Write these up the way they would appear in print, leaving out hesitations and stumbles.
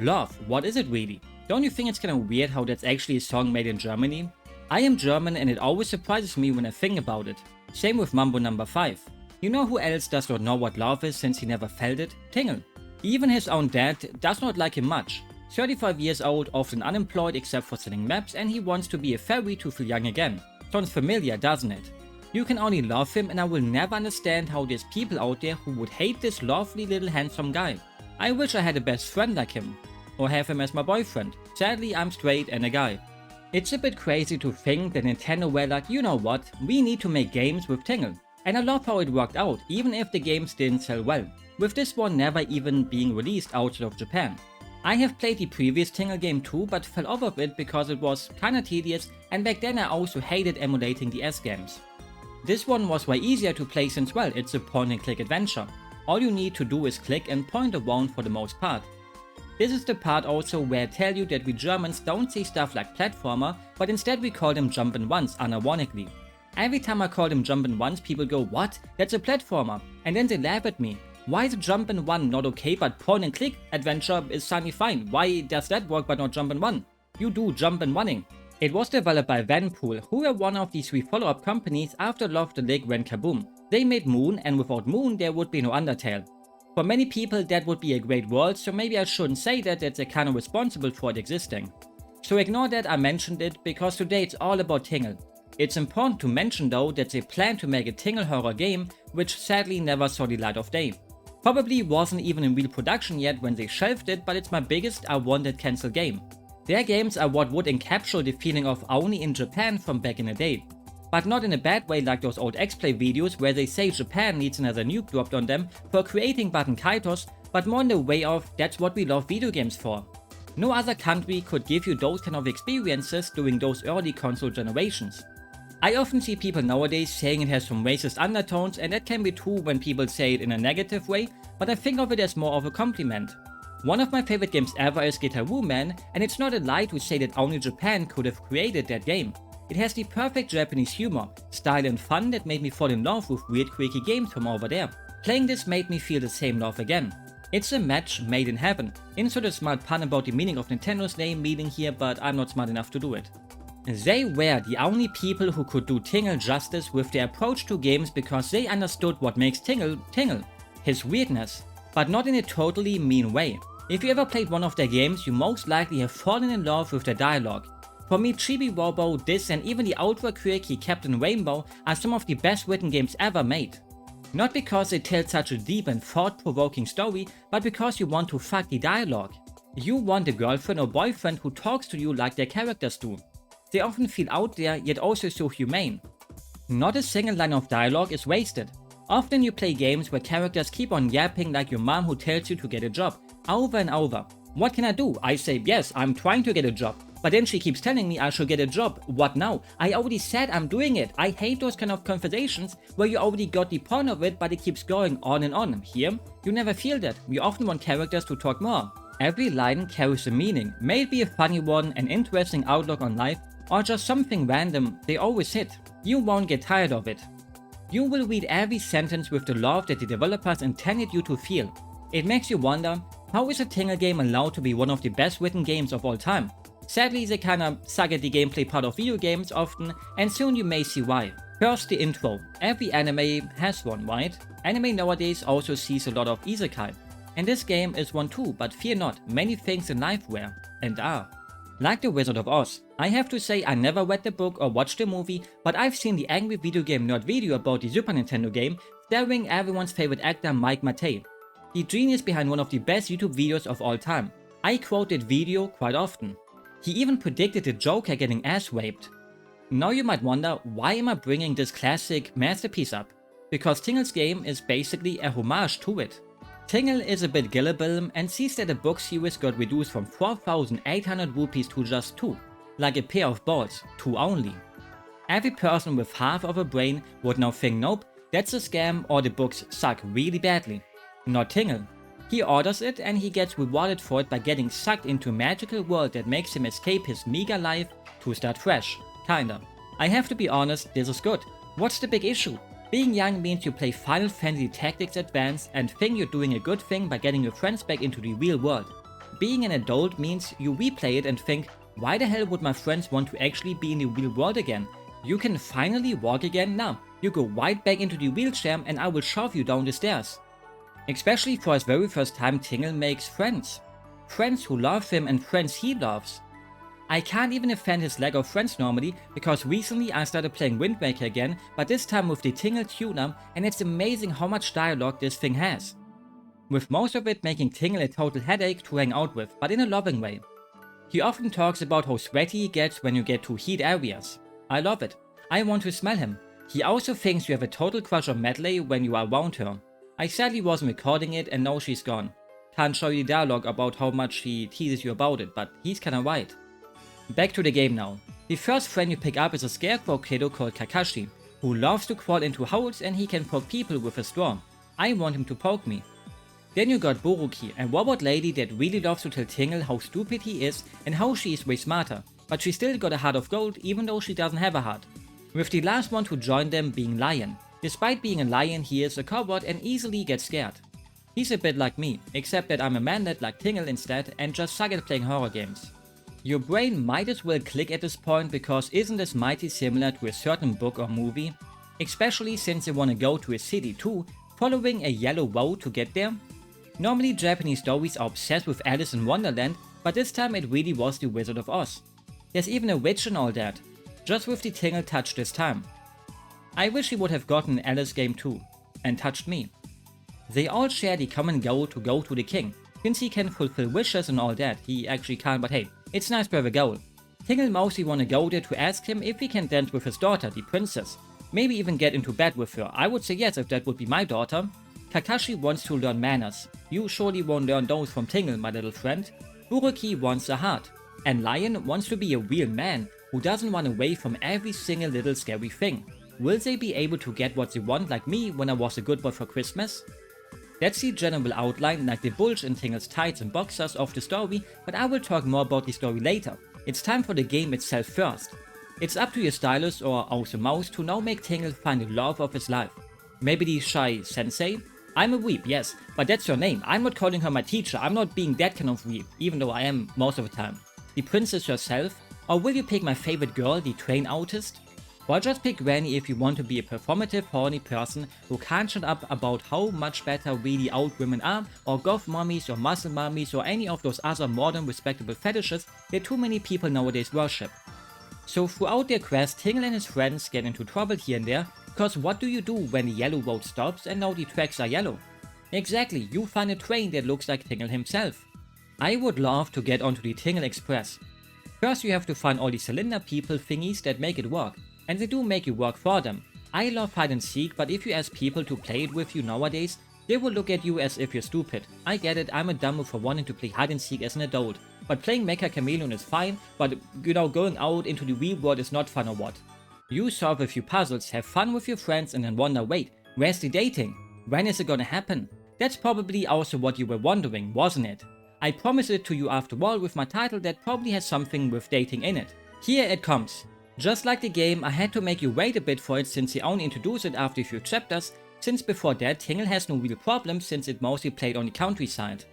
Love, what is it really? Don't you think it's kinda weird how that's actually a song made in Germany? I am German and it always surprises me when I think about it. Same with Mambo number 5. You know who else does not know what love is since he never felt it? Tingle. Even his own dad does not like him much. 35 years old, often unemployed except for selling maps, and he wants to be a fairy to feel young again. Sounds familiar, doesn't it? You can only love him, and I will never understand how there's people out there who would hate this lovely little handsome guy. I wish I had a best friend like him. Or have him as my boyfriend. Sadly, I'm straight and a guy. It's a bit crazy to think that Nintendo were like, you know what, we need to make games with Tingle. And I love how it worked out, even if the games didn't sell well, with this one never even being released outside of Japan. I have played the previous Tingle game too, but fell off of it because it was kinda tedious, and back then I also hated emulating the S games. This one was way easier to play since, well, it's a point and click adventure. All you need to do is click and point around for the most part. This is the part also where I tell you that we Germans don't say stuff like platformer, but instead we call them jumpin' ones unironically. Every time I call them jumpin' ones, people go, what? That's a platformer. And then they laugh at me. Why is a jumpin' one not okay, but point and click adventure is suddenly fine? Why does that work but not jumpin' one? You do jumpin' oneing. It was developed by Vanpool, who were one of the 3 follow-up companies after Luv-De-Lic went kaboom. They made Moon, and without Moon there would be no Undertale. For many people that would be a great world, so maybe I shouldn't say that they're kinda responsible for it existing. So ignore that I mentioned it, because today it's all about Tingle. It's important to mention though that they plan to make a Tingle horror game, which sadly never saw the light of day. Probably wasn't even in real production yet when they shelved it, but it's my biggest I wanted cancelled game. Their games are what would encapsulate the feeling of Oni in Japan from back in the day. But not in a bad way like those old X-Play videos where they say Japan needs another nuke dropped on them for creating button kaitos, but more in the way of that's what we love video games for. No other country could give you those kind of experiences during those early console generations. I often see people nowadays saying it has some racist undertones, and that can be true when people say it in a negative way, but I think of it as more of a compliment. One of my favorite games ever is Guitar Man, and it's not a lie to say that only Japan could have created that game. It has the perfect Japanese humor, style and fun that made me fall in love with weird quirky games from over there. Playing this made me feel the same love again. It's a match made in heaven. Insert a smart pun about the meaning of Nintendo's name meaning here, but I'm not smart enough to do it. They were the only people who could do Tingle justice with their approach to games because they understood what makes Tingle, Tingle. His weirdness, but not in a totally mean way. If you ever played one of their games, you most likely have fallen in love with their dialogue. For me, Chibi Robo, this and even the ultra quirky Captain Rainbow are some of the best written games ever made. Not because they tell such a deep and thought-provoking story, but because you want to fuck the dialogue. You want a girlfriend or boyfriend who talks to you like their characters do. They often feel out there, yet also so humane. Not a single line of dialogue is wasted. Often you play games where characters keep on yapping like your mom who tells you to get a job, over and over. What can I do? I say, yes, I'm trying to get a job. But then she keeps telling me I should get a job. What now? I already said I'm doing it. I hate those kind of conversations where you already got the point of it, but it keeps going on and on. Here, you never feel that. You often want characters to talk more. Every line carries a meaning. May it be a funny one, an interesting outlook on life, or just something random, they always hit. You won't get tired of it. You will read every sentence with the love that the developers intended you to feel. It makes you wonder, how is a Tingle game allowed to be one of the best written games of all time? Sadly, they kinda suck at the gameplay part of video games often, and soon you may see why. First, the intro. Every anime has one, right? Anime nowadays also sees a lot of isekai. And this game is one too, but fear not, many things in life were, and are. Like the Wizard of Oz. I have to say I never read the book or watched the movie, but I've seen the Angry Video Game Nerd video about the Super Nintendo game, starring everyone's favorite actor Mike Matei. The genius behind one of the best YouTube videos of all time. I quote that video quite often. He even predicted the Joker getting ass raped. Now you might wonder, why am I bringing this classic masterpiece up? Because Tingle's game is basically a homage to it. Tingle is a bit gullible and sees that the book series got reduced from 4,800 rupees to just 2, like a pair of balls, 2 only. Every person with half of a brain would now think nope, that's a scam or the books suck really badly. Not Tingle. He orders it and he gets rewarded for it by getting sucked into a magical world that makes him escape his meager life to start fresh, kinda. I have to be honest, this is good. What's the big issue? Being young means you play Final Fantasy Tactics Advanced and think you're doing a good thing by getting your friends back into the real world. being an adult means you replay it and think, why the hell would my friends want to actually be in the real world again? You can finally walk again now. You go right back into the wheelchair and I will shove you down the stairs. Especially for his very first time, Tingle makes friends. Friends who love him and friends he loves. I can't even defend his lack of friends normally, because recently I started playing Wind Waker again, but this time with the Tingle tuner, and it's amazing how much dialogue this thing has. With most of it making Tingle a total headache to hang out with, but in a loving way. He often talks about how sweaty he gets when you get to heat areas. I love it. I want to smell him. He also thinks you have a total crush on Mettbrötchen when you are around her. I sadly wasn't recording it and now she's gone. Can't show you the dialogue about how much he teases you about it, but he's kinda right. Back to the game now. The first friend you pick up is a scarecrow kiddo called Kakashi, who loves to crawl into holes and he can poke people with a straw. I want him to poke me. Then you got Boruki, a robot lady that really loves to tell Tingle how stupid he is and how she is way smarter, but she still got a heart of gold even though she doesn't have a heart. With the last one to join them being Lion. Despite being a lion, he is a coward and easily gets scared. He's a bit like me, except that I'm a manlet like Tingle instead and just suck at playing horror games. Your brain might as well click at this point, because isn't this mighty similar to a certain book or movie? Especially since they want to go to a city too, following a yellow road to get there? Normally Japanese stories are obsessed with Alice in Wonderland, but this time it really was the Wizard of Oz. There's even a witch and all that, just with the Tingle touch this time. I wish he would have gotten an Alice game too, and touched me. They all share the common goal to go to the king. Since he can fulfill wishes and all that, he actually can't, but hey, it's nice to have a goal. Tingle mostly wanna go there to ask him if he can dance with his daughter, the princess. Maybe even get into bed with her. I would say yes if that would be my daughter. Kakashi wants to learn manners. You surely won't learn those from Tingle, my little friend. Buruki wants a heart. And Lion wants to be a real man who doesn't run away from every single little scary thing. Will they be able to get what they want like me when I was a good boy for Christmas? That's the general outline, like the bulge in Tingle's tights and boxers of the story, but I will talk more about the story later. It's time for the game itself first. It's up to your stylus or awesome mouse to now make Tingle find the love of his life. Maybe the shy sensei? I'm a weeb, yes, but that's your name. I'm not calling her my teacher, I'm not being that kind of weeb, even though I am most of the time. The princess herself? Or will you pick my favorite girl, the train autist? Or just pick Granny if you want to be a performative horny person who can't shut up about how much better really out women are, or goth mommies or muscle mommies or any of those other modern respectable fetishes that too many people nowadays worship. So throughout their quest, Tingle and his friends get into trouble here and there, because what do you do when the yellow road stops and now the tracks are yellow? Exactly, you find a train that looks like Tingle himself. I would love to get onto the Tingle Express. First you have to find all the cylinder people thingies that make it work. And they do make you work for them. I love hide and seek, but if you ask people to play it with you nowadays, they will look at you as if you're stupid. I get it, I'm a dumbo for wanting to play hide and seek as an adult. But playing Mecha Chameleon is fine, but going out into the real world is not fun or what. You solve a few puzzles, have fun with your friends and then wonder, wait, where's the dating? When is it gonna happen? That's probably also what you were wondering, wasn't it? I promised it to you after all with my title that probably has something with dating in it. Here it comes. Just like the game, I had to make you wait a bit for it since they only introduced it after a few chapters, since before that Tingle has no real problem since it mostly played on the countryside.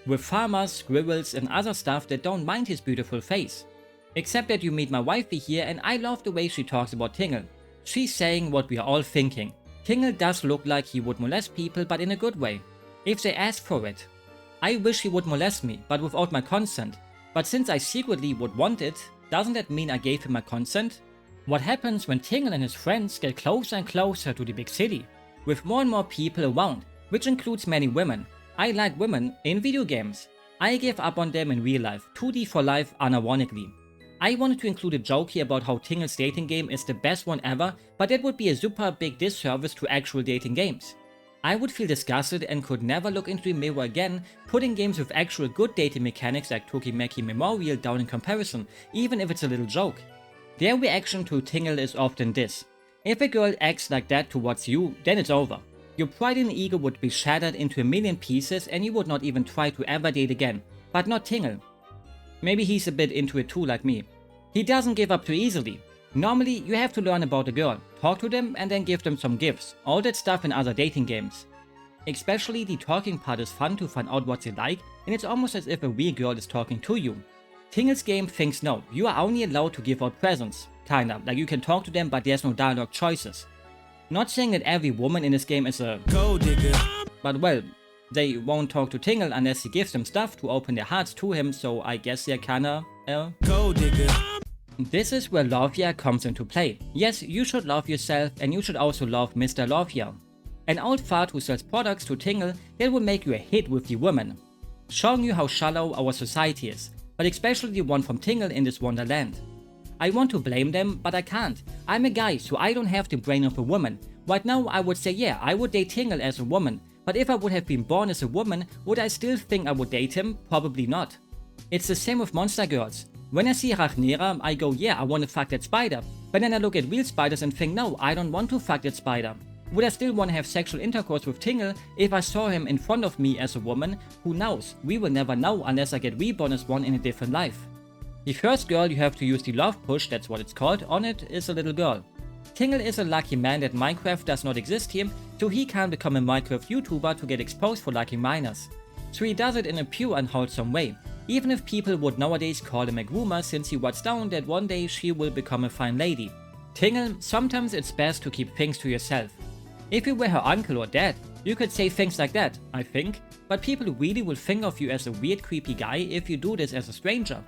With farmers, squirrels and other stuff that don't mind his beautiful face. Except that you meet my wifey here and I love the way she talks about Tingle. She's saying what we are all thinking. Tingle does look like he would molest people, but in a good way. If they ask for it. I wish he would molest me, but without my consent. But since I secretly would want it, doesn't that mean I gave him my consent? What happens when Tingle and his friends get closer and closer to the big city? With more and more people around, which includes many women. I like women in video games. I gave up on them in real life, 2D for life unironically. I wanted to include a joke here about how Tingle's dating game is the best one ever, but that would be a super big disservice to actual dating games. I would feel disgusted and could never look into the mirror again, putting games with actual good dating mechanics like Tokimeki Memorial down in comparison, even if it's a little joke. Their reaction to Tingle is often this. If a girl acts like that towards you, then it's over. Your pride and ego would be shattered into a million pieces and you would not even try to ever date again. But not Tingle. Maybe he's a bit into it too like me. He doesn't give up too easily. Normally, you have to learn about a girl, talk to them and then give them some gifts, all that stuff in other dating games. Especially the talking part is fun to find out what they like, and it's almost as if a real girl is talking to you. Tingle's game thinks no, you are only allowed to give out presents. Kinda, like you can talk to them but there's no dialogue choices. Not saying that every woman in this game is a gold digger, but well, they won't talk to Tingle unless he gives them stuff to open their hearts to him, so I guess they're kinda gold digger. This is where Lovia comes into play. Yes, you should love yourself and you should also love Mr. Lovia. An old fart who sells products to Tingle that will make you a hit with the women. Showing you how shallow our society is, but especially the one from Tingle in this wonderland. I want to blame them, but I can't. I'm a guy, so I don't have the brain of a woman. Right now I would say yeah, I would date Tingle as a woman, but if I would have been born as a woman, would I still think I would date him? Probably not. It's the same with monster girls. When I see Rachnera, I go yeah, I want to fuck that spider, but then I look at real spiders and think no, I don't want to fuck that spider. Would I still want to have sexual intercourse with Tingle if I saw him in front of me as a woman? Who knows? We will never know unless I get reborn as one in a different life. The first girl you have to use the love push, that's what it's called, on it is a little girl. Tingle is a lucky man that Minecraft does not exist here, so he can't become a Minecraft YouTuber to get exposed for liking minors. So he does it in a pure and wholesome way, even if people would nowadays call him a groomer since he writes down that one day she will become a fine lady. Tingle, sometimes it's best to keep things to yourself. If you were her uncle or dad, you could say things like that, I think, but people really will think of you as a weird creepy guy if you do this as a stranger.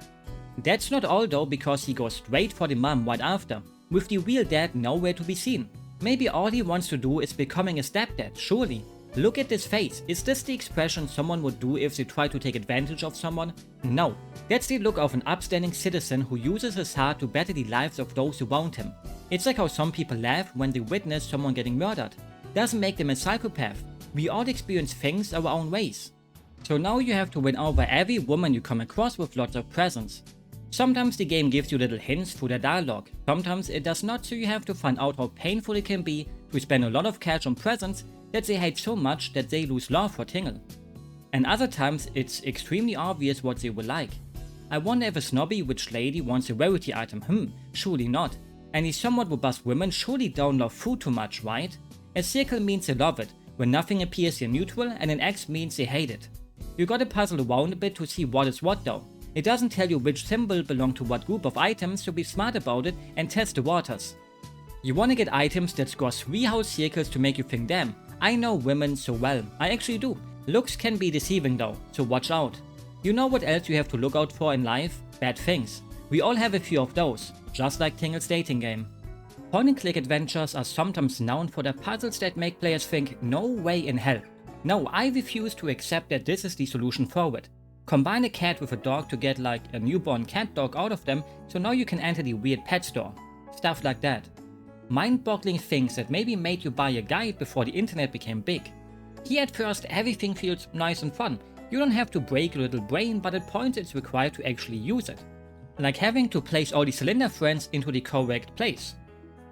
That's not all though, because he goes straight for the mom right after, with the real dad nowhere to be seen. Maybe all he wants to do is becoming a stepdad, surely. Look at this face, is this the expression someone would do if they try to take advantage of someone? No, that's the look of an upstanding citizen who uses his heart to better the lives of those around him. It's like how some people laugh when they witness someone getting murdered. Doesn't make them a psychopath. We all experience things our own ways. So now you have to win over every woman you come across with lots of presents. Sometimes the game gives you little hints through their dialogue, sometimes it does not, so you have to find out how painful it can be to spend a lot of cash on presents that they hate so much that they lose love for Tingle. And other times it's extremely obvious what they will like. I wonder if a snobby rich lady wants a rarity item, surely not. And the somewhat robust women surely don't love food too much, right? A circle means they love it, when nothing appears they're neutral, and an X means they hate it. You gotta puzzle around a bit to see what is what though. It doesn't tell you which symbol belong to what group of items, so be smart about it and test the waters. You wanna get items that score 3 whole circles to make you think damn, I know women so well. I actually do. Looks can be deceiving though, so watch out. You know what else you have to look out for in life? Bad things. We all have a few of those, just like Tingle's dating game. Point and click adventures are sometimes known for their puzzles that make players think no way in hell. No, I refuse to accept that this is the solution for it. Combine a cat with a dog to get like a newborn cat dog out of them, so now you can enter the weird pet store. Stuff like that. Mind-boggling things that maybe made you buy a guide before the internet became big. Here at first everything feels nice and fun. You don't have to break your little brain, but at points it's required to actually use it. Like having to place all the cylinder friends into the correct place.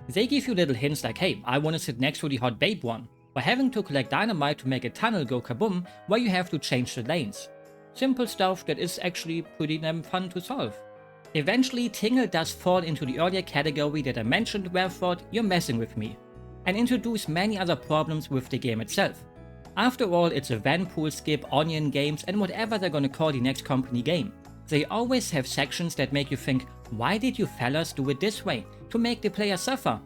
They give you little hints like hey, I want to sit next to the hot babe one, or having to collect dynamite to make a tunnel go kaboom where you have to change the lanes. Simple stuff that is actually pretty damn fun to solve. Eventually Tingle does fall into the earlier category that I mentioned where I thought you're messing with me, and introduce many other problems with the game itself. After all, it's a Vanpool, Skip, Onion games and whatever they're gonna call the next company game. They always have sections that make you think, why did you fellas do it this way, to make the player suffer?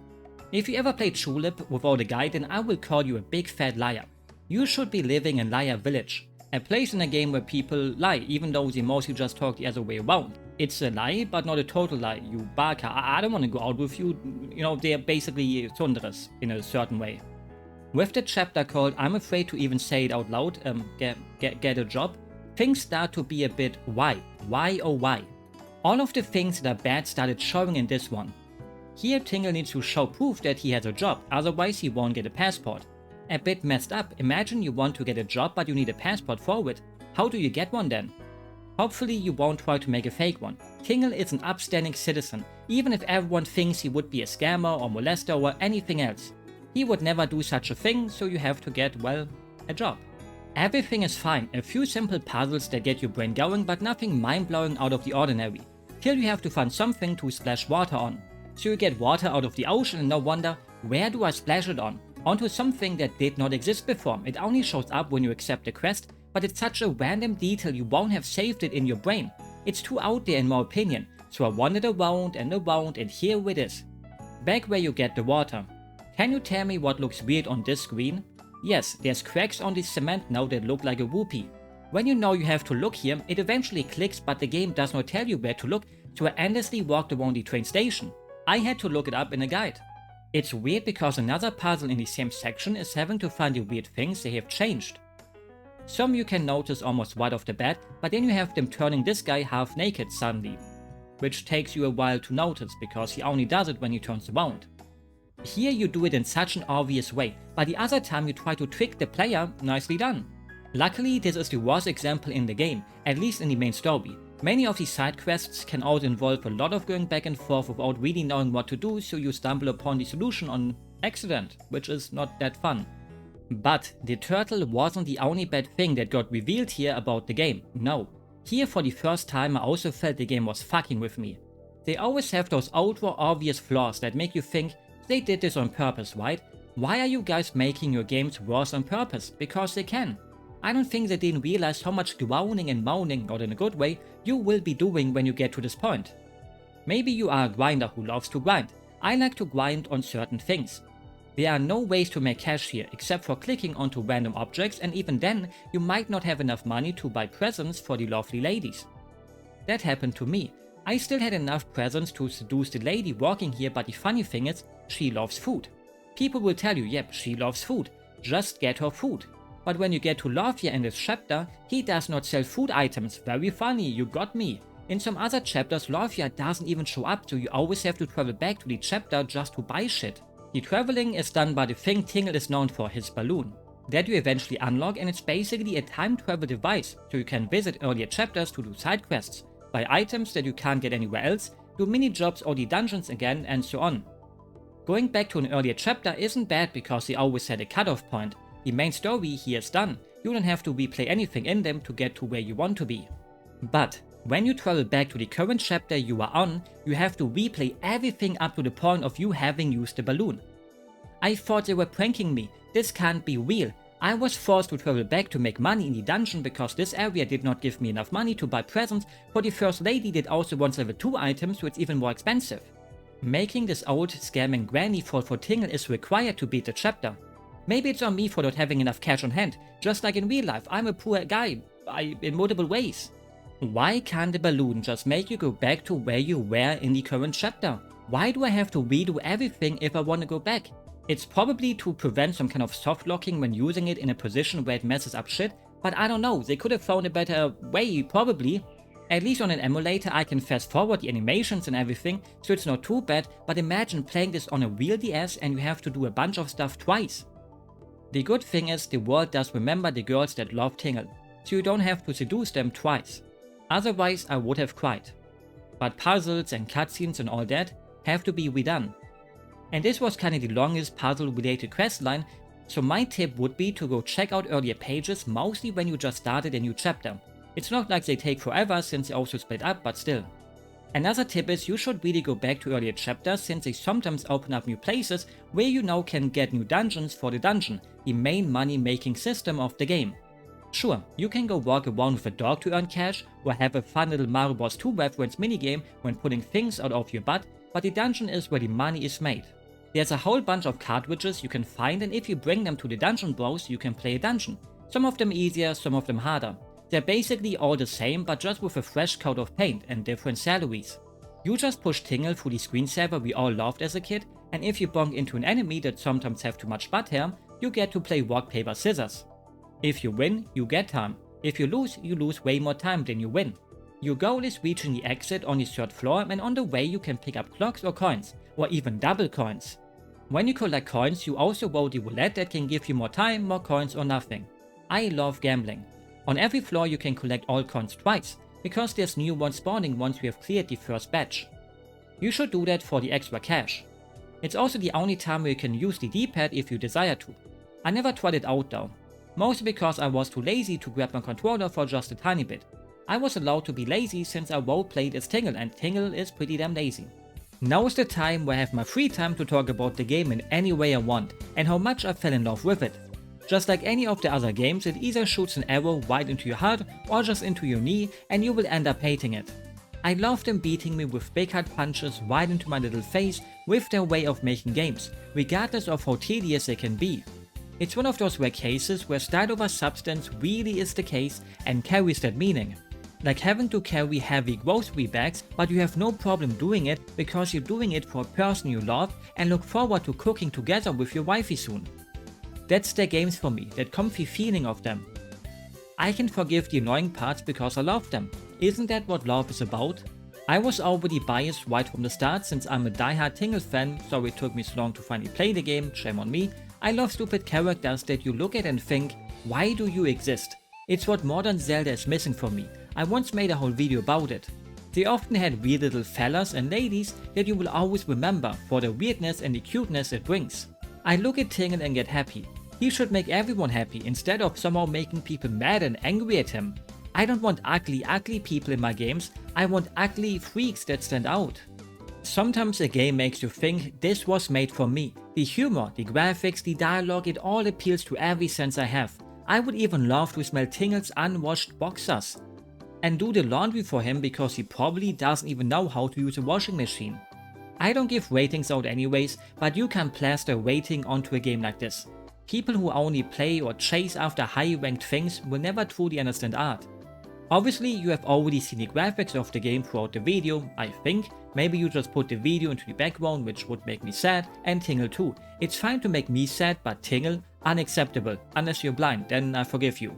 If you ever played Tulip without a guide, then I will call you a big fat liar. You should be living in Liar Village. A place in a game where people lie, even though they mostly just talk the other way around. It's a lie, but not a total lie, you baka. I don't want to go out with you. You know, they're basically thunderous in a certain way. With the chapter called I'm afraid to even say it out loud, get a job, things start to be a bit why? Why oh why? All of the things that are bad started showing in this one. Here Tingle needs to show proof that he has a job, otherwise he won't get a passport. A bit messed up. Imagine you want to get a job but you need a passport for it. How do you get one then? Hopefully you won't try to make a fake one. Tingle is an upstanding citizen, even if everyone thinks he would be a scammer or molester or anything else. He would never do such a thing, so you have to get, well, a job. Everything is fine, a few simple puzzles that get your brain going but nothing mind-blowing out of the ordinary. Till you have to find something to splash water on. So you get water out of the ocean and no wonder, where do I splash it on? onto something that did not exist before. It only shows up when you accept the quest, but it's such a random detail you won't have saved it in your brain. It's too out there in my opinion, so I wandered around and here it is. Back where you get the water. Can you tell me what looks weird on this screen? Yes, there's cracks on the cement now that look like a whoopee. When you know you have to look here, it eventually clicks, but the game does not tell you where to look, so I endlessly walked around the train station. I had to look it up in a guide. It's weird because another puzzle in the same section is having to find the weird things they have changed. Some you can notice almost right off the bat, but then you have them turning this guy half naked suddenly, which takes you a while to notice because he only does it when he turns around. Here you do it in such an obvious way, but the other time you try to trick the player, nicely done. Luckily, this is the worst example in the game, at least in the main story. Many of these side quests can also involve a lot of going back and forth without really knowing what to do, so you stumble upon the solution on accident, which is not that fun. But the turtle wasn't the only bad thing that got revealed here about the game, no. Here for the first time I also felt the game was fucking with me. They always have those ultra obvious flaws that make you think, they did this on purpose, right? Why are you guys making your games worse on purpose? Because they can. I don't think they didn't realize how much groaning and moaning, not in a good way, you will be doing when you get to this point. Maybe you are a grinder who loves to grind. I like to grind on certain things. There are no ways to make cash here except for clicking onto random objects, and even then you might not have enough money to buy presents for the lovely ladies. That happened to me. I still had enough presents to seduce the lady walking here, but the funny thing is, she loves food. People will tell you, yep, she loves food, just get her food. But when you get to Luv-De in this chapter, he does not sell food items, very funny, you got me. In some other chapters, Luv-De doesn't even show up, so you always have to travel back to the chapter just to buy shit. The traveling is done by the thing Tingle is known for, his balloon. That you eventually unlock, and it's basically a time travel device, so you can visit earlier chapters to do side quests, buy items that you can't get anywhere else, do mini jobs or the dungeons again, and so on. Going back to an earlier chapter isn't bad because they always had a cutoff point. The main story here is done, you don't have to replay anything in them to get to where you want to be. But when you travel back to the current chapter you are on, you have to replay everything up to the point of you having used the balloon. I thought they were pranking me, this can't be real. I was forced to travel back to make money in the dungeon because this area did not give me enough money to buy presents for the first lady that also wants level 2 items, so it's even more expensive. Making this old scamming granny fall for Tingle is required to beat the chapter. Maybe it's on me for not having enough cash on hand, just like in real life, I'm a poor guy, in multiple ways. Why can't the balloon just make you go back to where you were in the current chapter? Why do I have to redo everything if I want to go back? It's probably to prevent some kind of soft locking when using it in a position where it messes up shit, but I don't know, they could have found a better way, probably. At least on an emulator I can fast forward the animations and everything, so it's not too bad, but imagine playing this on a real DS and you have to do a bunch of stuff twice. The good thing is the world does remember the girls that love Tingle, so you don't have to seduce them twice. Otherwise I would have cried. But puzzles and cutscenes and all that have to be redone. And this was kinda the longest puzzle related questline, so my tip would be to go check out earlier pages, mostly when you just started a new chapter. It's not like they take forever since they also split up, but still. Another tip is you should really go back to earlier chapters since they sometimes open up new places where you now can get new dungeons for the dungeon, the main money making system of the game. Sure, you can go walk around with a dog to earn cash, or have a fun little Mario Bros 2 reference minigame when pulling things out of your butt, but the dungeon is where the money is made. There's a whole bunch of cartridges you can find, and if you bring them to the dungeon bros you can play a dungeon. Some of them easier, some of them harder. They're basically all the same, but just with a fresh coat of paint and different salaries. You just push Tingle through the screensaver we all loved as a kid, and if you bonk into an enemy that sometimes have too much butt hair, you get to play rock paper scissors. If you win, you get time. If you lose way more time than you win. Your goal is reaching the exit on the 3rd floor, and on the way you can pick up clocks or coins, or even double coins. When you collect coins, you also roll the roulette that can give you more time, more coins, or nothing. I love gambling. On every floor you can collect all coins twice, because there's new ones spawning once we have cleared the first batch. You should do that for the extra cash. It's also the only time where you can use the D-pad if you desire to. I never tried it out though, mostly because I was too lazy to grab my controller for just a tiny bit. I was allowed to be lazy since I roleplayed as Tingle, and Tingle is pretty damn lazy. Now is the time where I have my free time to talk about the game in any way I want and how much I fell in love with it. Just like any of the other games, it either shoots an arrow right into your heart or just into your knee and you will end up hating it. I love them beating me with big hard punches right into my little face with their way of making games, regardless of how tedious they can be. It's one of those rare cases where style over substance really is the case and carries that meaning. Like having to carry heavy grocery bags, but you have no problem doing it because you're doing it for a person you love and look forward to cooking together with your wifey soon. That's their games for me, that comfy feeling of them. I can forgive the annoying parts because I love them. Isn't that what love is about? I was already biased right from the start since I'm a diehard Tingle fan, so it took me so long to finally play the game, shame on me. I love stupid characters that you look at and think, why do you exist? It's what modern Zelda is missing for me. I once made a whole video about it. They often had weird little fellas and ladies that you will always remember for the weirdness and the cuteness it brings. I look at Tingle and get happy. He should make everyone happy instead of somehow making people mad and angry at him. I don't want ugly people in my games, I want ugly freaks that stand out. Sometimes a game makes you think this was made for me. The humor, the graphics, the dialogue, it all appeals to every sense I have. I would even love to smell Tingle's unwashed boxers and do the laundry for him because he probably doesn't even know how to use a washing machine. I don't give ratings out anyways, but you can plaster a rating onto a game like this. People who only play or chase after high ranked things will never truly understand art. Obviously you have already seen the graphics of the game throughout the video, I think. Maybe you just put the video into the background, which would make me sad, and Tingle too. It's fine to make me sad, but Tingle, unacceptable. Unless you're blind, then I forgive you.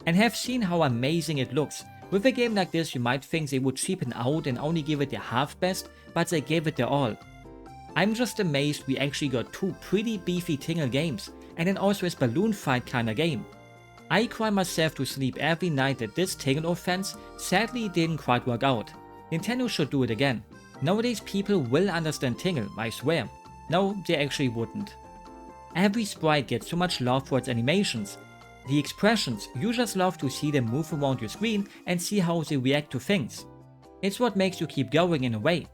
And have seen how amazing it looks. With a game like this you might think they would cheapen out and only give it their half best, but they gave it their all. I'm just amazed we actually got two pretty beefy Tingle games, and then also a balloon fight kinda game. I cry myself to sleep every night that this Tingle offense sadly didn't quite work out. Nintendo should do it again. Nowadays people will understand Tingle, I swear. No, they actually wouldn't. Every sprite gets so much love for its animations. The expressions, you just love to see them move around your screen and see how they react to things. It's what makes you keep going in a way.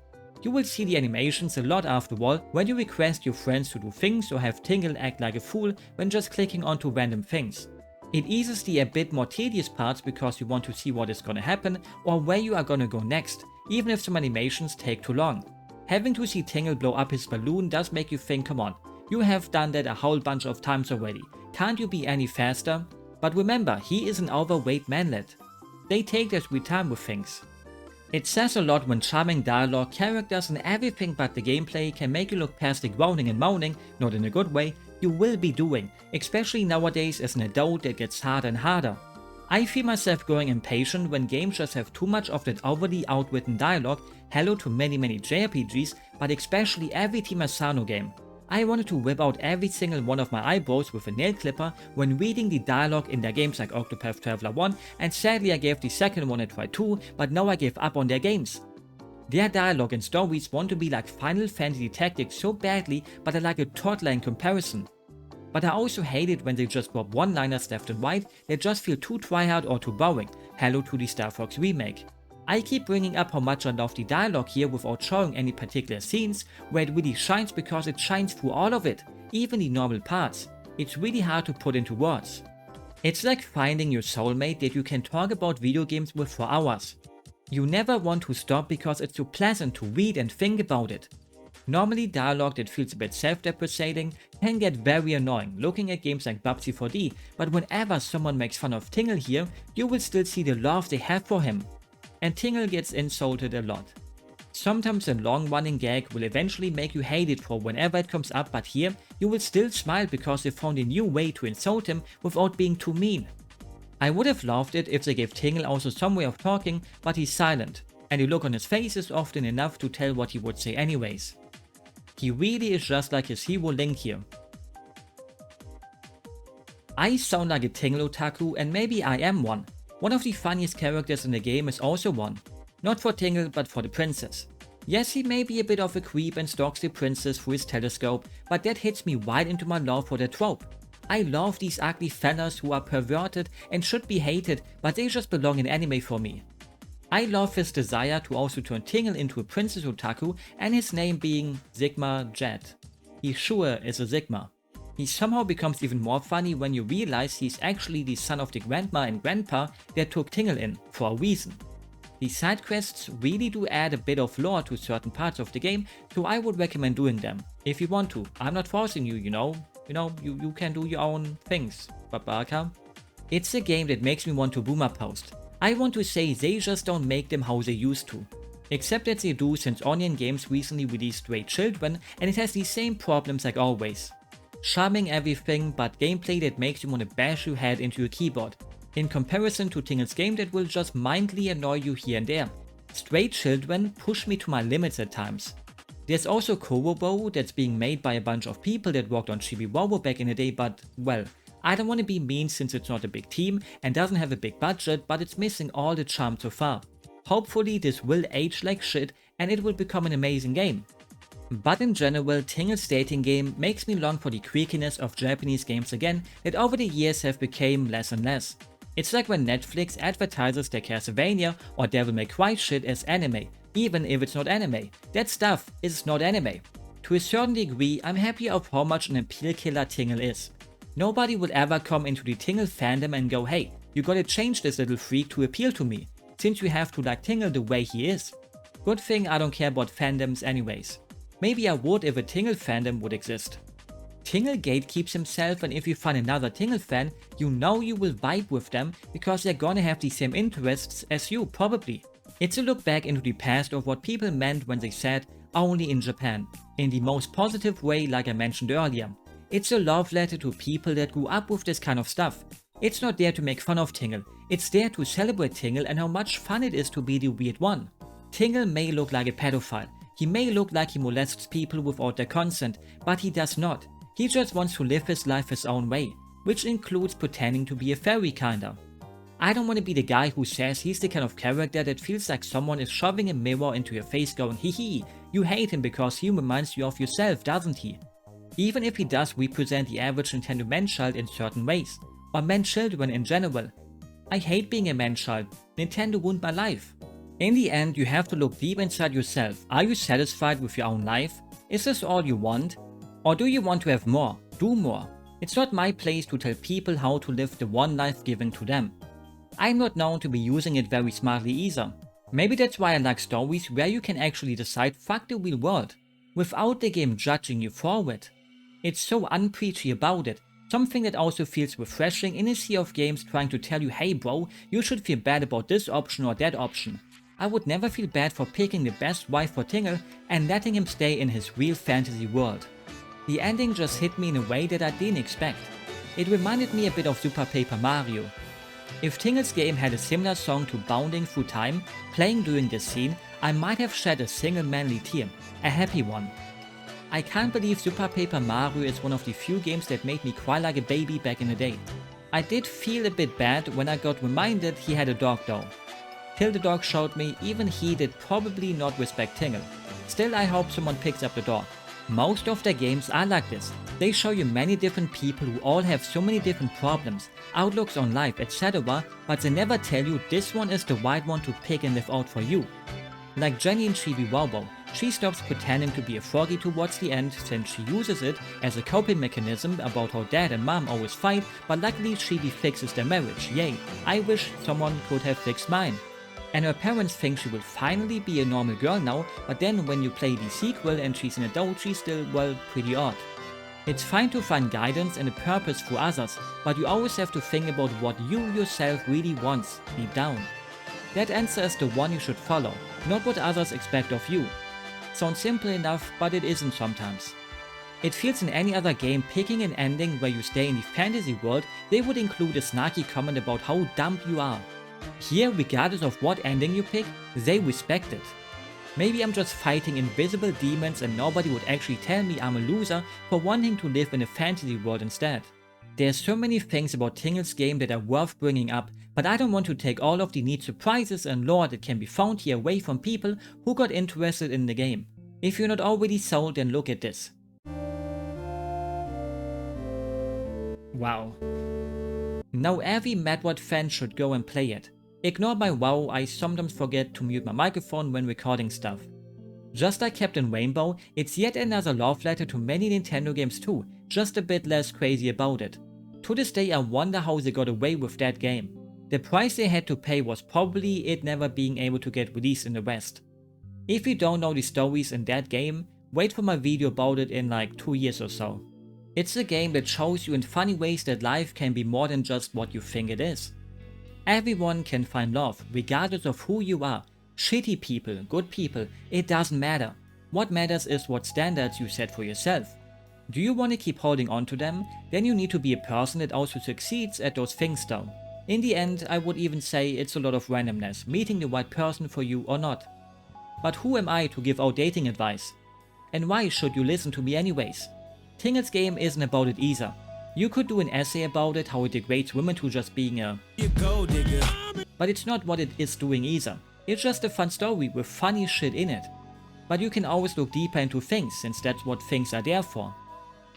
You will see the animations a lot after all when you request your friends to do things or have Tingle act like a fool when just clicking onto random things. It eases the a bit more tedious parts because you want to see what is gonna happen or where you are gonna go next, even if some animations take too long. Having to see Tingle blow up his balloon does make you think, come on, you have done that a whole bunch of times already, can't you be any faster? But remember, he is an overweight manlet. They take their sweet time with things. It says a lot when charming dialogue, characters and everything but the gameplay can make you look past the groaning and moaning, not in a good way, you will be doing, especially nowadays as an adult that gets harder and harder. I feel myself growing impatient when games just have too much of that overly outwritten dialogue, hello to many JRPGs, but especially every Team Asano game. I wanted to whip out every single one of my eyebrows with a nail clipper when reading the dialogue in their games like Octopath Traveler 1, and sadly I gave the second one a try too, but now I gave up on their games. Their dialogue and stories want to be like Final Fantasy Tactics so badly, but are like a toddler in comparison. But I also hate it when they just drop one-liners left and right that just feel too tryhard or too boring, hello to the Star Fox remake. I keep bringing up how much I love the dialogue here without showing any particular scenes where it really shines because it shines through all of it, even the normal parts. It's really hard to put into words. It's like finding your soulmate that you can talk about video games with for hours. You never want to stop because it's so pleasant to read and think about it. Normally dialogue that feels a bit self-depreciating can get very annoying looking at games like Bubsy 4D, but whenever someone makes fun of Tingle here, you will still see the love they have for him. And Tingle gets insulted a lot. Sometimes a long-running gag will eventually make you hate it for whenever it comes up, but here you will still smile because they found a new way to insult him without being too mean. I would have loved it if they gave Tingle also some way of talking, but he's silent, and the look on his face is often enough to tell what he would say anyways. He really is just like his hero Link here. I sound like a Tingle otaku, and maybe I am one. One of the funniest characters in the game is also one. Not for Tingle, but for the princess. Yes, he may be a bit of a creep and stalks the princess through his telescope, but that hits me right into my love for the trope. I love these ugly fellas who are perverted and should be hated, but they just belong in anime for me. I love his desire to also turn Tingle into a princess otaku and his name being Sigma Jet. He sure is a Sigma. He somehow becomes even more funny when you realize he's actually the son of the grandma and grandpa that took Tingle in, for a reason. The side quests really do add a bit of lore to certain parts of the game, so I would recommend doing them, if you want to. I'm not forcing you, you can do your own things, Babaka. It's a game that makes me want to boomer post. I want to say they just don't make them how they used to. Except that they do, since Onion Games recently released Stray Children and it has the same problems like always. Charming everything, but gameplay that makes you want to bash your head into your keyboard. In comparison to Tingle's game that will just mindly annoy you here and there. Stray Children push me to my limits at times. There's also Korobo that's being made by a bunch of people that worked on Chibi-Wowo back in the day, but well, I don't want to be mean since it's not a big team and doesn't have a big budget, but it's missing all the charm so far. Hopefully this will age like shit and it will become an amazing game. But in general, Tingle's dating game makes me long for the creakiness of Japanese games again that over the years have become less and less. It's like when Netflix advertises their Castlevania or Devil May Cry shit as anime, even if it's not anime. That stuff is not anime. To a certain degree, I'm happy of how much an appeal killer Tingle is. Nobody would ever come into the Tingle fandom and go, hey, you gotta change this little freak to appeal to me, since you have to like Tingle the way he is. Good thing I don't care about fandoms anyways. Maybe I would if a Tingle fandom would exist. Tingle gatekeeps himself, and if you find another Tingle fan, you know you will vibe with them because they're gonna have the same interests as you, probably. It's a look back into the past of what people meant when they said only in Japan, in the most positive way like I mentioned earlier. It's a love letter to people that grew up with this kind of stuff. It's not there to make fun of Tingle, it's there to celebrate Tingle and how much fun it is to be the weird one. Tingle may look like a pedophile. He may look like he molests people without their consent, but he does not. He just wants to live his life his own way, which includes pretending to be a fairy kinda. I don't want to be the guy who says he's the kind of character that feels like someone is shoving a mirror into your face going, hee hee, you hate him because he reminds you of yourself, doesn't he? Even if he does represent the average Nintendo man-child in certain ways, or man-children in general. I hate being a man-child. Nintendo ruined my life. In the end, you have to look deep inside yourself. Are you satisfied with your own life? Is this all you want? Or do you want to have more? Do more. It's not my place to tell people how to live the one life given to them. I'm not known to be using it very smartly either. Maybe that's why I like stories where you can actually decide fuck the real world, without the game judging you for it. It's so unpreachy about it, something that also feels refreshing in a sea of games trying to tell you, hey bro, you should feel bad about this option or that option. I would never feel bad for picking the best wife for Tingle and letting him stay in his real fantasy world. The ending just hit me in a way that I didn't expect. It reminded me a bit of Super Paper Mario. If Tingle's game had a similar song to Bounding Through Time playing during this scene, I might have shed a single manly tear, a happy one. I can't believe Super Paper Mario is one of the few games that made me cry like a baby back in the day. I did feel a bit bad when I got reminded he had a dog though. Till the dog showed me even he did probably not respect Tingle. Still, I hope someone picks up the dog. Most of their games are like this. They show you many different people who all have so many different problems, outlooks on life, etc. But they never tell you this one is the right one to pick and live out for you. Like Jenny in Chibi-Wowo, she stops pretending to be a froggy towards the end since she uses it as a coping mechanism about how dad and mom always fight, but luckily Chibi fixes their marriage, yay. I wish someone could have fixed mine. And her parents think she will finally be a normal girl now, but then when you play the sequel and she's an adult, she's still, well, pretty odd. It's fine to find guidance and a purpose for others, but you always have to think about what you yourself really wants, deep down. That answer is the one you should follow, not what others expect of you. Sounds simple enough, but it isn't sometimes. It feels in any other game picking an ending where you stay in the fantasy world, they would include a snarky comment about how dumb you are. Here, regardless of what ending you pick, they respect it. Maybe I'm just fighting invisible demons and nobody would actually tell me I'm a loser for wanting to live in a fantasy world instead. There's so many things about Tingle's game that are worth bringing up, but I don't want to take all of the neat surprises and lore that can be found here away from people who got interested in the game. If you're not already sold, then look at this. Wow. Now every Mettbrötchen fan should go and play it. Ignore my wow, I sometimes forget to mute my microphone when recording stuff. Just like Captain Rainbow, it's yet another love letter to many Nintendo games too, just a bit less crazy about it. To this day I wonder how they got away with that game. The price they had to pay was probably it never being able to get released in the West. If you don't know the stories in that game, wait for my video about it in like 2 years or so. It's a game that shows you in funny ways that life can be more than just what you think it is. Everyone can find love, regardless of who you are. Shitty people, good people, it doesn't matter. What matters is what standards you set for yourself. Do you want to keep holding on to them? Then you need to be a person that also succeeds at those things though. In the end, I would even say it's a lot of randomness, meeting the right person for you or not. But who am I to give out dating advice? And why should you listen to me anyways? Tingle's game isn't about it either. You could do an essay about it, how it degrades women to just being a gold digger. But it's not what it is doing either. It's just a fun story with funny shit in it. But you can always look deeper into things, since that's what things are there for.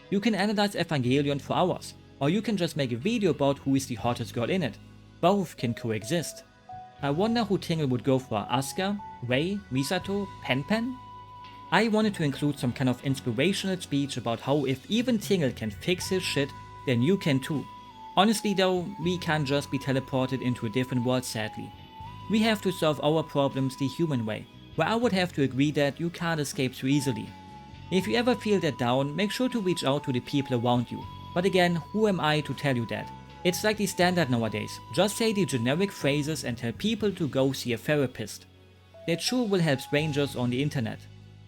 You can analyze Evangelion for hours, or you can just make a video about who is the hottest girl in it. Both can coexist. I wonder who Tingle would go for, Asuka, Rei, Misato, Pen? I wanted to include some kind of inspirational speech about how if even Tingle can fix his shit, then you can too. Honestly though, we can't just be teleported into a different world sadly. We have to solve our problems the human way, where I would have to agree that you can't escape so easily. If you ever feel that down, make sure to reach out to the people around you. But again, who am I to tell you that? It's like the standard nowadays, just say the generic phrases and tell people to go see a therapist. That sure will help strangers on the internet.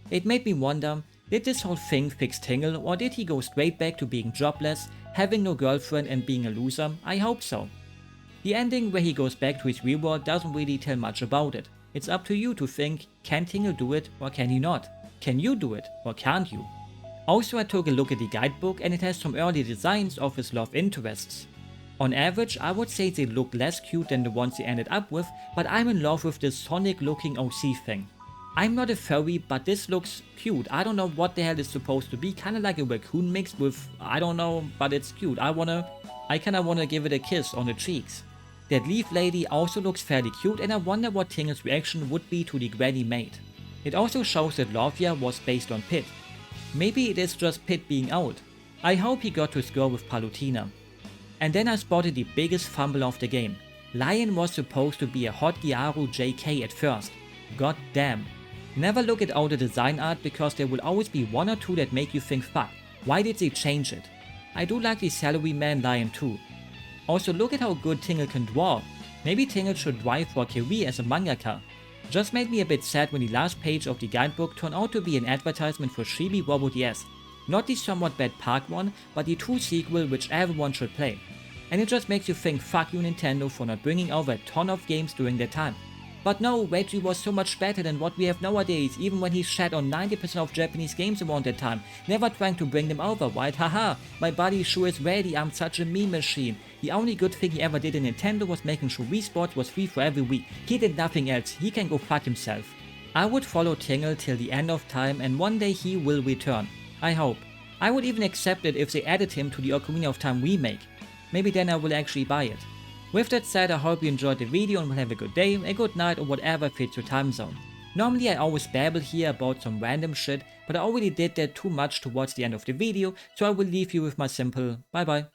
It made me wonder, did this whole thing fix Tingle, or did he go straight back to being jobless, having no girlfriend and being a loser? I hope so. The ending where he goes back to his real world doesn't really tell much about it. It's up to you to think, can Tingle do it or can he not? Can you do it or can't you? Also I took a look at the guidebook and it has some early designs of his love interests. On average I would say they look less cute than the ones they ended up with, but I'm in love with this Sonic looking OC thing. I'm not a furry, but this looks cute. I don't know what the hell it's supposed to be, kinda like a raccoon mixed with, I don't know, but it's cute. I kinda wanna give it a kiss on the cheeks. That leaf lady also looks fairly cute and I wonder what Tingle's reaction would be to the granny maid. It also shows that Lovia was based on Pit. Maybe it is just Pit being out. I hope he got to score with Palutena. And then I spotted the biggest fumble of the game. Lion was supposed to be a hot Gyaru JK at first. God damn. Never look at all the design art because there will always be one or two that make you think fuck, why did they change it? I do like the Salaryman Lion too. Also look at how good Tingle can draw. Maybe Tingle should drive for a career as a mangaka. Just made me a bit sad when the last page of the guidebook turned out to be an advertisement for Chibi Robo DS. Not the somewhat bad Park one, but the true sequel which everyone should play. And it just makes you think fuck you Nintendo for not bringing over a ton of games during that time. But no, Reggie was so much better than what we have nowadays, even when he shat on 90% of Japanese games around that time, never trying to bring them over, right? Haha, my body sure is ready, I'm such a meme machine. The only good thing he ever did in Nintendo was making sure Wii Sports was free for every week. He did nothing else, he can go fuck himself. I would follow Tingle till the end of time and one day he will return. I hope. I would even accept it if they added him to the Ocarina of Time remake. Maybe then I will actually buy it. With that said, I hope you enjoyed the video and will have a good day, a good night or whatever fits your time zone. Normally I always babble here about some random shit, but I already did that too much towards the end of the video, so I will leave you with my simple bye bye.